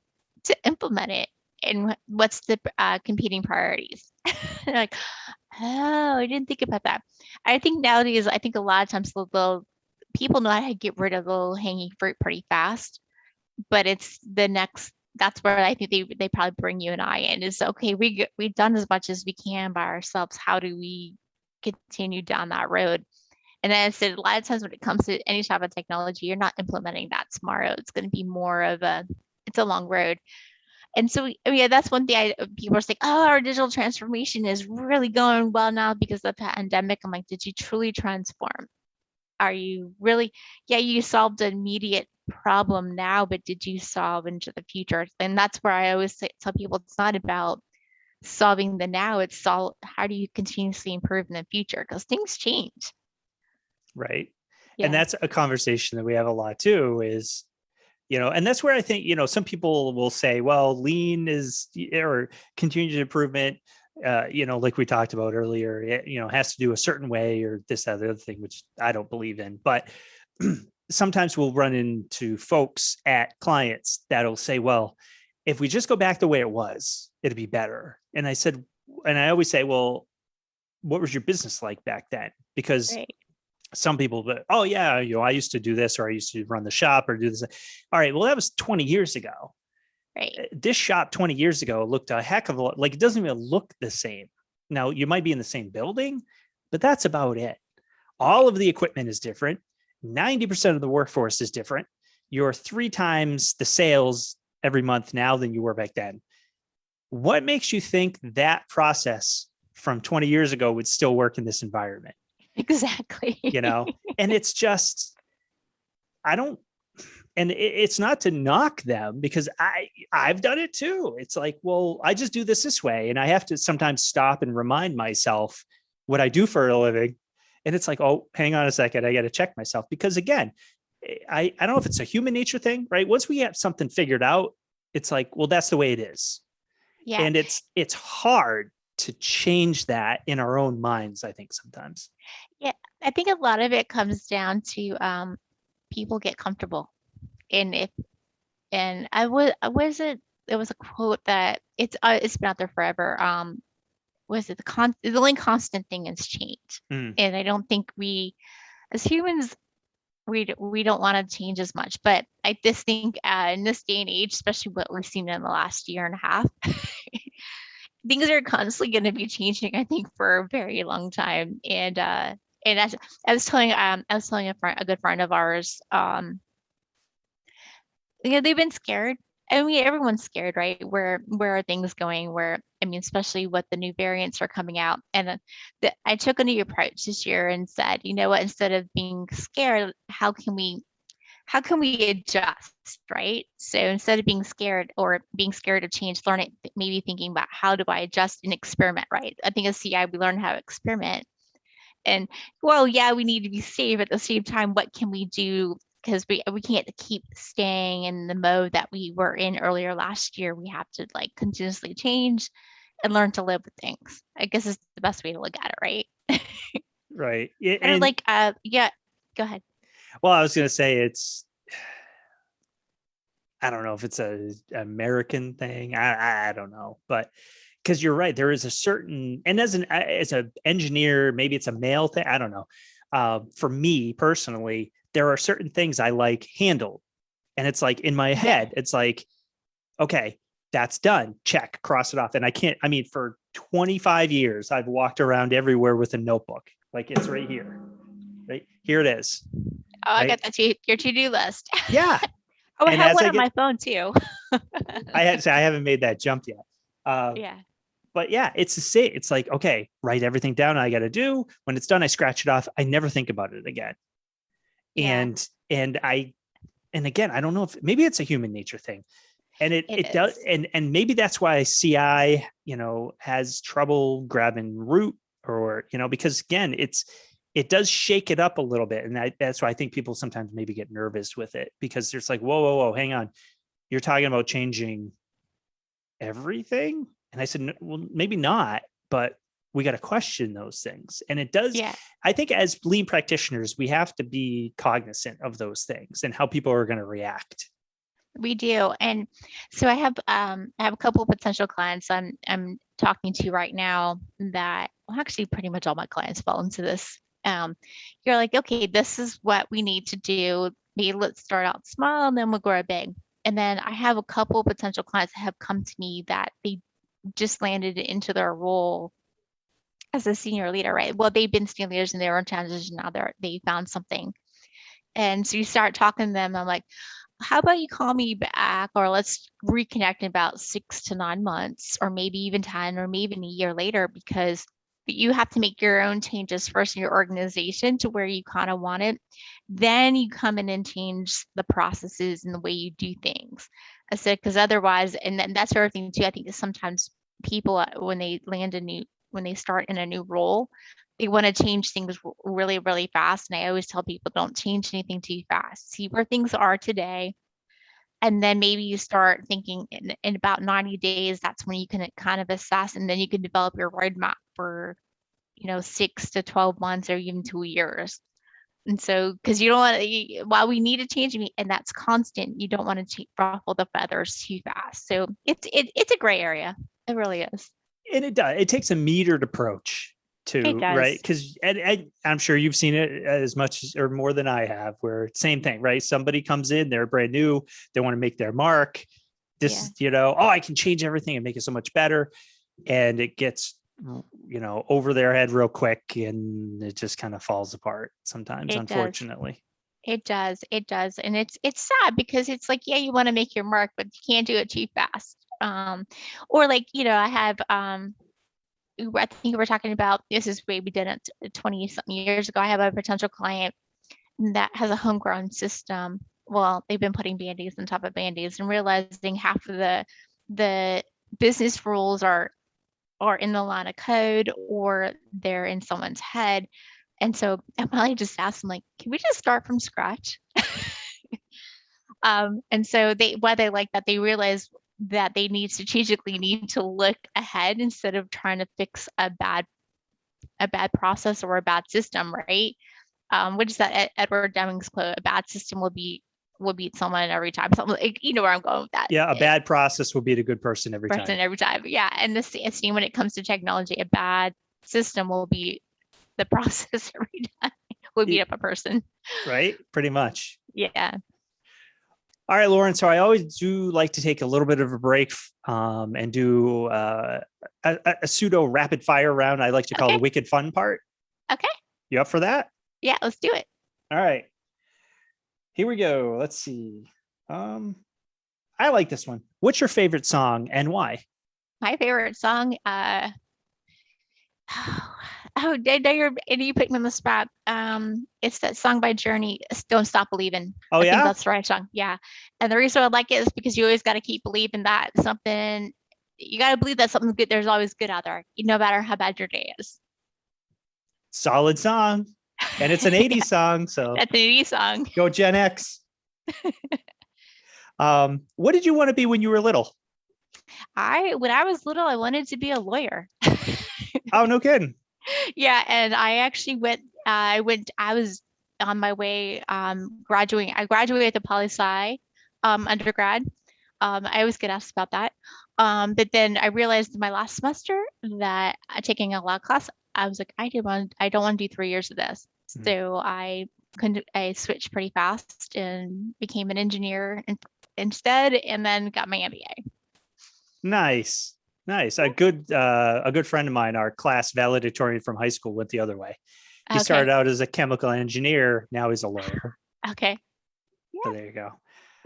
to implement it? And what's the competing priorities? Like, oh, I didn't think about that. I think nowadays, I think a lot of times people know how to get rid of the low hanging fruit pretty fast, but it's the next. That's where I think they probably bring you and I in is okay. We've done as much as we can by ourselves. How do we continue down that road? And then I said a lot of times when it comes to any type of technology, you're not implementing that tomorrow. It's going to be more of it's a long road. And so, yeah, that's one thing people are saying, oh, our digital transformation is really going well now because of the pandemic. I'm like, did you truly transform? Are you really, yeah, you solved an immediate problem now, but did you solve into the future? And that's where I always tell people it's not about solving the now, it's how do you continuously improve in the future? Because things change. Right. And Yeah. that's a conversation that we have a lot too is, and that's where I think, some people will say, well, lean is, or continuous improvement, like we talked about earlier, it, has to do a certain way or this, that, the other thing, which I don't believe in. But sometimes we'll run into folks at clients that'll say, well, if we just go back the way it was, it'd be better. And I always say, well, what was your business like back then? Because Right. some people, but oh yeah, I used to do this, or I used to run the shop or do this. All right, well, that was 20 years ago. Right. This shop 20 years ago looked a heck of a lot, like it doesn't even look the same. Now you might be in the same building, but that's about it. All of the equipment is different. 90% of the workforce is different. You're 3 times the sales every month now than you were back then. What makes you think that process from 20 years ago would still work in this environment? Exactly. And it's just, I don't, and it's not to knock them because I've done it too. It's like, well, I just do this way. And I have to sometimes stop and remind myself what I do for a living. And it's like, oh, hang on a second. I got to check myself because again, I don't know if it's a human nature thing, right? Once we have something figured out, it's like, well, that's the way it is. Yeah. And it's hard to change that in our own minds, I think sometimes. Yeah. I think a lot of it comes down to people get comfortable. And I was it there was a quote that it's been out there forever. Was it the only constant thing is change. And I don't think we as humans we don't want to change as much, but I just think in this day and age, especially what we've seen in the last year and a half, things are constantly going to be changing, I think, for a very long time. And as I was telling a good friend of ours, they've been scared. I mean, everyone's scared, right? Where are things going? Especially what the new variants are coming out. And I took a new approach this year and said, you know what? Instead of being scared, how can we adjust, right? So instead of being scared of change, learn it. Maybe thinking about how do I adjust and experiment, right? I think as CI we learn how to experiment. And well, yeah, we need to be safe at the same time. What can we do? Because we can't keep staying in the mode that we were in earlier last year. We have to like continuously change and learn to live with things. I guess is the best way to look at it, right? Right. Kind of like yeah, go ahead. Well, I was going to say I don't know if it's a American thing. I don't know, but because you're right, there is a certain, and as an engineer, maybe it's a male thing. I don't know. For me personally, there are certain things I like handled, and it's like in my head, it's like, okay, that's done. Check, cross it off. And I mean, for 25 years, I've walked around everywhere with a notebook. Like it's right here. Right here it is. Oh, I Right? got that your to-do list. Yeah. Oh, I And have as one I on get, my phone too. I haven't made that jump yet. Yeah. But yeah, it's the same. It's like, okay, write everything down I got to do. When it's done, I scratch it off. I never think about it again. Yeah, And and again, I don't know if maybe it's a human nature thing. And it it does, is. and maybe that's why CI, has trouble grabbing root, or because again, it does shake it up a little bit, and that's why I think people sometimes maybe get nervous with it, because there's like, whoa, hang on, you're talking about changing everything. And I said, well, maybe not, but we got to question those things. And it does, Yeah, I think as lean practitioners, we have to be cognizant of those things and how people are going to react. we do. And so I have a couple of potential clients I'm talking to right now that, well, actually pretty much all my clients fall into this. You're like, okay, this is what we need to do. Maybe let's start out small and then we'll grow big. And then I have a couple of potential clients that have come to me that they just landed into their role as a senior leader, right? Well, they've been senior leaders and they were in transition. Now they found something. And so you start talking to them. I'm like, how about you call me back, or let's reconnect in about 6 to 9 months, or maybe even 10, or maybe even a year later, because you have to make your own changes first in your organization to where you kind of want it. Then you come in and change the processes and the way you do things. I said, because otherwise, and then that's another thing too, I think is sometimes people, when they when they start in a new role, they want to change things really, really fast. And I always tell people, don't change anything too fast. See where things are today. And then maybe you start thinking in about 90 days, that's when you can kind of assess, and then you can develop your roadmap for, 6 to 12 months or even 2 years. And so, because you don't want to, while we need to change, and that's constant, you don't want to ruffle the feathers too fast. So it's a gray area. It really is. And it takes a metered approach It to, right? does. Because I'm sure you've seen it as much or more than I have, where same thing, right? Somebody comes in, they're brand new, they want to make their mark. This Yeah. is, oh, I can change everything and make it so much better. And it gets, over their head real quick, and it just kind of falls apart sometimes, It does. unfortunately. It does. It does. And it's sad because it's like, yeah, you want to make your mark, but you can't do it too fast. Or like, I have I think we're talking about, this is way we did it 20 something years ago. I have a potential client that has a homegrown system. Well, they've been putting band-aids on top of band-aids and realizing half of the business rules are in the line of code, or they're in someone's head. And so I finally just asked them, like, can we just start from scratch? And so what they like that they realize that they strategically need to look ahead instead of trying to fix a bad process or a bad system, right? Which is that Edward Deming's quote: "A bad system will beat someone every time." Something like, you know where I'm going with that. Yeah, a bad process will beat a good person every time. Person every time, yeah. And the same when it comes to technology, a bad system will beat the process every time. Will beat up a person. Right? Pretty much. Yeah. All right, Lauren. So I always do like to take a little bit of a break, and do a pseudo rapid fire round. I like to call Okay. the wicked fun part. Okay. You up for that? Yeah. Let's do it. All right. Here we go. Let's see. I like this one. What's your favorite song and why? My favorite song. Oh, and you put me on the spot. It's that song by Journey, "Don't Stop Believing." Oh I think yeah. that's the right song. Yeah. And the reason I like it is because you always got to keep believing that something. You got to believe that something good. There's always good out there, no matter how bad your day is. Solid song. And it's an Yeah, 80s song. So that's an 80s song. go Gen X. What did you want to be when you were little? When I was little, I wanted to be a lawyer. Oh, no kidding. Yeah, and I actually I was on my way graduating. I graduated at poli sci undergrad. I always get asked about that. But then I realized in my last semester that taking a law class, I was like, I don't want to do 3 years of this. So I switched pretty fast and became an engineer instead, and then got my MBA. Nice. Nice. A good friend of mine, our class valedictorian from high school, went the other way. He Okay. started out as a chemical engineer. Now he's a lawyer. Okay. So Yeah. there you go.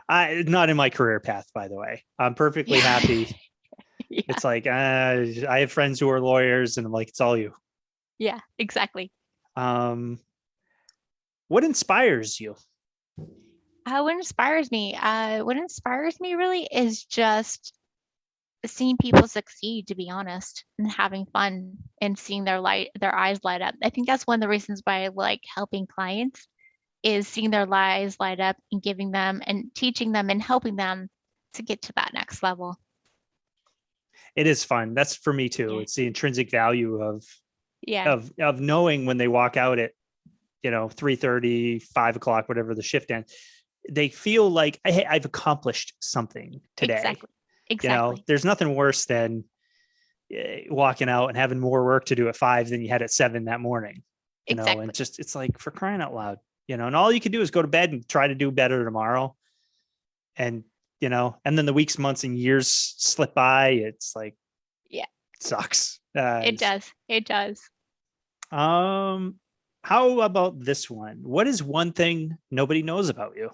Not in my career path, by the way. I'm perfectly happy. Yeah. It's like, I have friends who are lawyers and I'm like, it's all you. Yeah, exactly. What inspires you? What inspires me really is just seeing people succeed, to be honest, and having fun and seeing their eyes light up. I think that's one of the reasons why I like helping clients is seeing their eyes light up and giving them and teaching them and helping them to get to that next level. It is fun. That's for me too. Yeah. It's the intrinsic value Yeah, of knowing when they walk out at 3:30, 5 o'clock, whatever the shift ends, they feel like, hey, I've accomplished something today. exactly. Exactly. There's nothing worse than walking out and having more work to do at 5 than you had at 7 that morning, and Exactly. just, it's like, for crying out loud, and all you can do is go to bed and try to do better tomorrow. And, and then the weeks, months, and years slip by. It's like, Yeah, it sucks. it does. It does. How about this one? What is one thing nobody knows about you?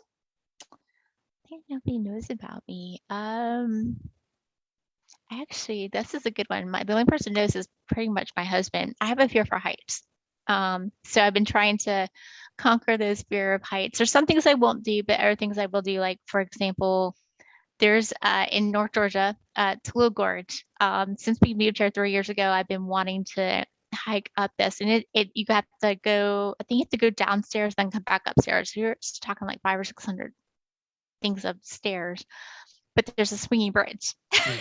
I think nobody knows about me. Actually, this is a good one. The only person who knows is pretty much my husband. I have a fear for heights. So I've been trying to conquer this fear of heights. There's some things I won't do, but other things I will do. Like, for example, there's in North Georgia, Tulu Gorge. Since we moved here 3 years ago, I've been wanting to hike up this, and it you have to go. I think you have to go downstairs, then come back upstairs. So you're talking like 500 or 600 things of stairs, but there's a swinging bridge. Mm.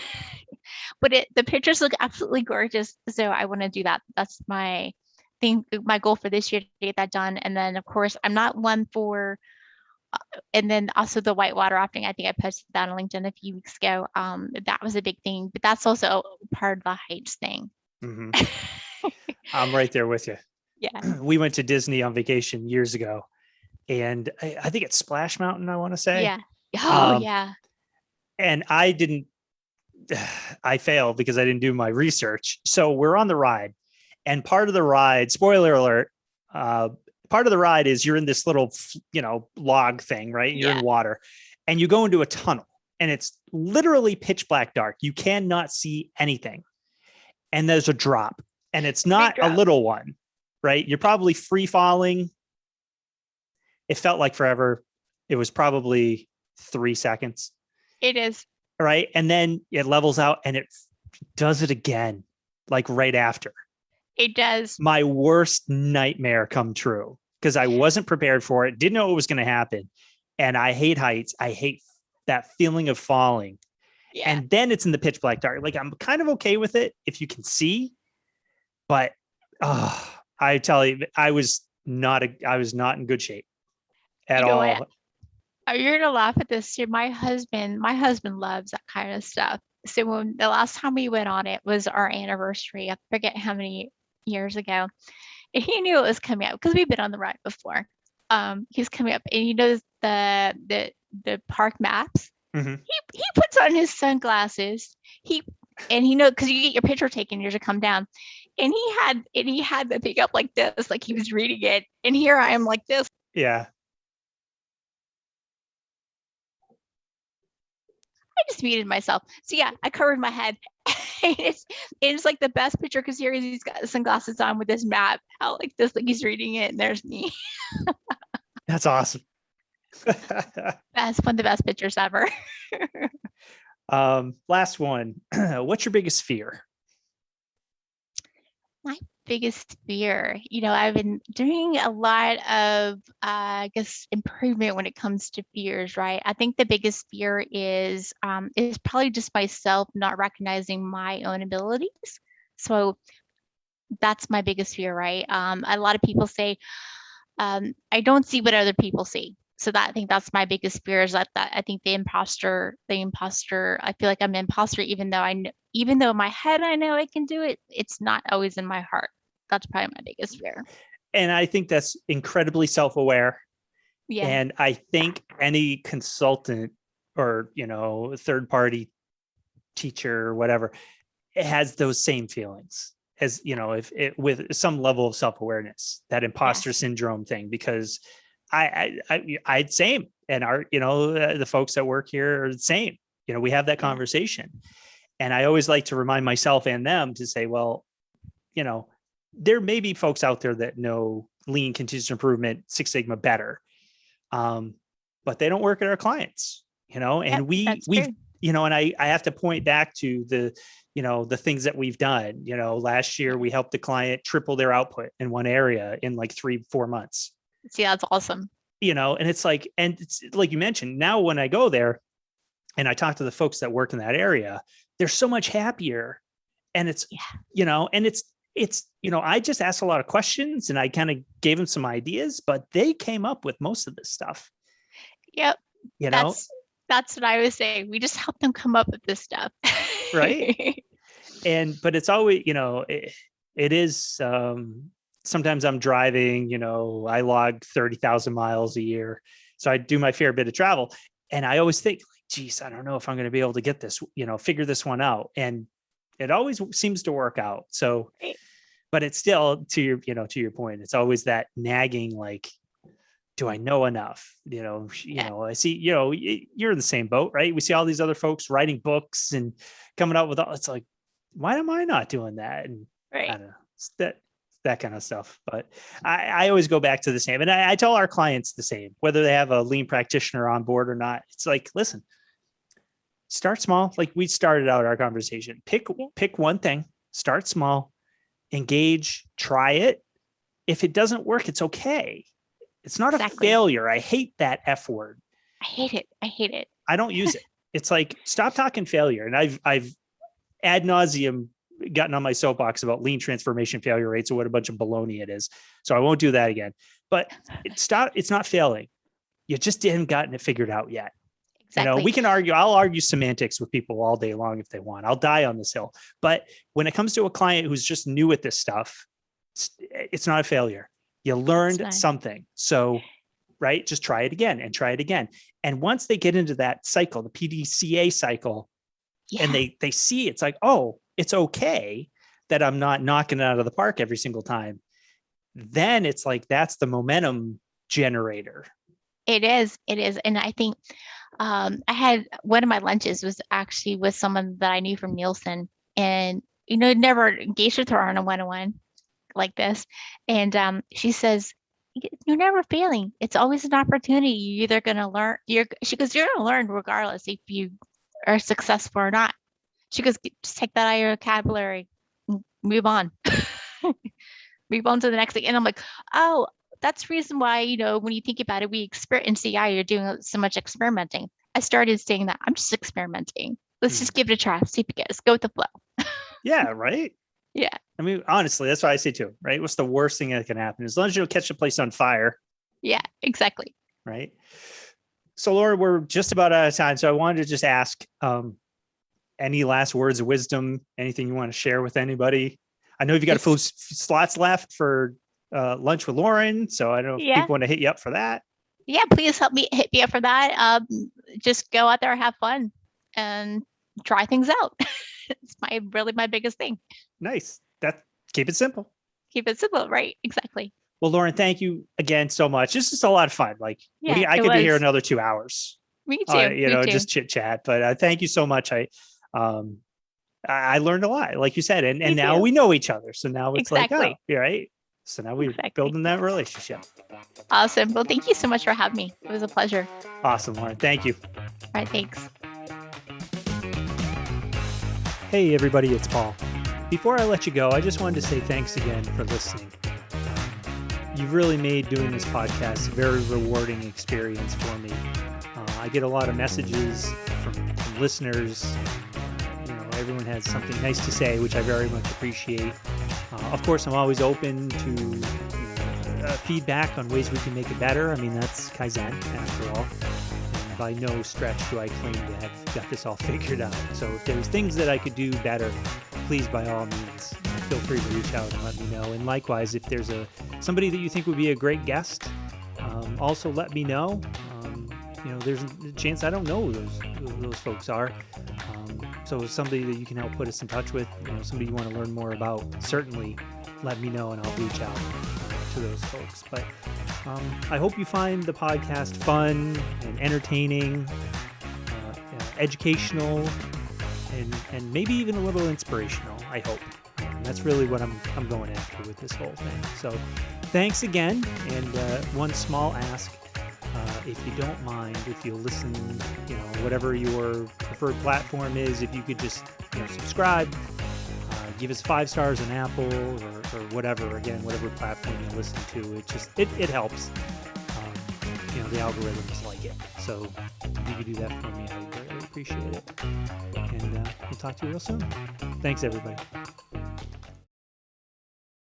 But the pictures look absolutely gorgeous, so I want to do that. That's my thing, my goal for this year, to get that done. And then, of course, I'm not one for and then also the whitewater rafting. I think I posted that on LinkedIn a few weeks ago. That was a big thing, but that's also part of the heights thing. Mm-hmm. I'm right there with you. Yeah. We went to Disney on vacation years ago, and I think it's Splash Mountain, I want to say. Yeah. Oh, yeah. And I failed because I didn't do my research. So we're on the ride, and part of the ride, spoiler alert, part of the ride is you're in this little, log thing, right? You're in water, and you go into a tunnel, and it's literally pitch black dark. You cannot see anything. And there's a drop, and it's not a little one, right? You're probably free falling. It felt like forever. It was probably 3 seconds. It is. Right. And then it levels out and it does it again, like right after. It does. My worst nightmare come true because I wasn't prepared for it. Didn't know it was going to happen. And I hate heights. I hate that feeling of falling. Yeah. And then it's in the pitch black dark. Like, I'm kind of okay with it if you can see, but I tell you, I was not in good shape at all. What? You're gonna laugh at this too. My husband loves that kind of stuff. So when the last time we went on it was our anniversary, I forget how many years ago, and he knew it was coming up because we've been on the ride before. He's coming up, and he knows the park maps. Mm-hmm. He puts on his sunglasses. He knows, because you get your picture taken, you should come down. And he had the thing up like this, like he was reading it. And here I am like this. Yeah. I just muted myself. So yeah, I covered my head. it's like the best picture because here he's got sunglasses on with this map out like this, like he's reading it, and there's me. That's awesome. That's one of the best pictures ever. Last one. What's your biggest fear? My biggest fear, I've been doing a lot of I guess improvement when it comes to fears, right? I think the biggest fear is probably just myself not recognizing my own abilities. So that's my biggest fear, right? A lot of people say I don't see what other people see. So I think that's my biggest fear, is that I think the imposter, I feel like I'm an imposter, even though in my head I know I can do it, it's not always in my heart. That's probably my biggest fear. And I think that's incredibly self-aware. Yeah. And I think any consultant or, third party teacher or whatever, it has those same feelings as, if it with some level of self-awareness, that imposter syndrome thing, because I'd same. and the folks that work here are the same. We have that conversation. And I always like to remind myself and them to say, well, there may be folks out there that know lean, continuous improvement, Six Sigma better. But they don't work at our clients, and we've, and I have to point back to the things that we've done. Last year we helped the client triple their output in one area in like 3-4 months. See, that's awesome. And it's like you mentioned, now when I go there and I talk to the folks that work in that area, they're so much happier. And it's, I just asked a lot of questions and I kind of gave them some ideas, but they came up with most of this stuff. Yep. That's what I was saying. We just help them come up with this stuff. Right. But it's always, it is, sometimes I'm driving, I log 30,000 miles a year. So I do my fair bit of travel. And I always think, geez, I don't know if I'm going to be able to get this, figure this one out. And it always seems to work out. So, but it's still to your point, it's always that nagging, like, do I know enough? I see, you're in the same boat, right? We see all these other folks writing books and coming up with it's like, why am I not doing that? And I don't know, that kind of stuff. But I always go back to the same. And I tell our clients the same, whether they have a lean practitioner on board or not. It's like, listen, start small. Like we started out our conversation, pick one thing, start small, engage, try it. If it doesn't work, it's okay. It's not a failure. I hate that F word. I hate it. I don't use it. It's like, stop talking failure. And I've ad nauseum gotten on my soapbox about lean transformation failure rates or what a bunch of baloney it is. So I won't do that again. But it's not failing. You just haven't gotten it figured out yet. Exactly. We can argue. I'll argue semantics with people all day long if they want. I'll die on this hill. But when it comes to a client who's just new at this stuff, it's not a failure. You learned something. So, right, just try it again and try it again. And once they get into that cycle, the PDCA cycle, and they see it's like, oh, it's okay that I'm not knocking it out of the park every single time. Then it's like, that's the momentum generator. It is. And I think I had one of my lunches was actually with someone that I knew from Nielsen, and, never engaged with her on a one-on-one like this. And she says, you're never failing. It's always an opportunity. You're either going to learn, she goes, you're going to learn regardless if you are successful or not. She goes, just take that out of your vocabulary, move on, move on to the next thing. And I'm like, oh, that's the reason why, when you think about it, in CI, you're doing so much experimenting. I started saying that I'm just experimenting. Let's just give it a try. See if it gets, go with the flow. Yeah. Right. Yeah. I mean, honestly, that's what I say too, right? What's the worst thing that can happen? As long as you don't catch the place on fire. Yeah, exactly. Right. So Laura, we're just about out of time. So I wanted to just ask, any last words of wisdom, anything you want to share with anybody? I know you've got a few slots left for lunch with Lauren. So I don't know if people want to hit you up for that. Yeah, please hit me up for that. Just go out there, have fun, and try things out. It's really my biggest thing. Nice. Keep it simple. Keep it simple, right? Exactly. Well, Lauren, thank you again so much. This is a lot of fun. Like, I could be here another 2 hours. Me too. Just chit chat. But thank you so much. I learned a lot, like you said, and now we know each other. So now it's like, oh, right. So now we're building that relationship. Awesome. Well, thank you so much for having me. It was a pleasure. Awesome, Lauren. Thank you. All right. Thanks. Hey, everybody. It's Paul. Before I let you go, I just wanted to say thanks again for listening. You've really made doing this podcast a very rewarding experience for me. I get a lot of messages from listeners. Everyone has something nice to say, which I very much appreciate. Of course, I'm always open to feedback on ways we can make it better. I mean, that's Kaizen, after all. And by no stretch do I claim to have got this all figured out. So if there's things that I could do better, please, by all means, feel free to reach out and let me know. And likewise, if there's somebody that you think would be a great guest, also let me know. There's a chance I don't know who those folks are. So somebody that you can help put us in touch with, somebody you want to learn more about, certainly let me know and I'll reach out. to those folks. But I hope you find the podcast fun and entertaining, educational, and maybe even a little inspirational, I hope. That's really what I'm going after with this whole thing. So thanks again. And one small ask, if you don't mind, if you'll listen, whatever your preferred platform is, if you could just, subscribe, give us 5 stars on Apple or whatever, again, whatever platform you listen to, it helps. The algorithms like it. So if you could do that for me, I would greatly appreciate it. And we'll talk to you real soon. Thanks, everybody.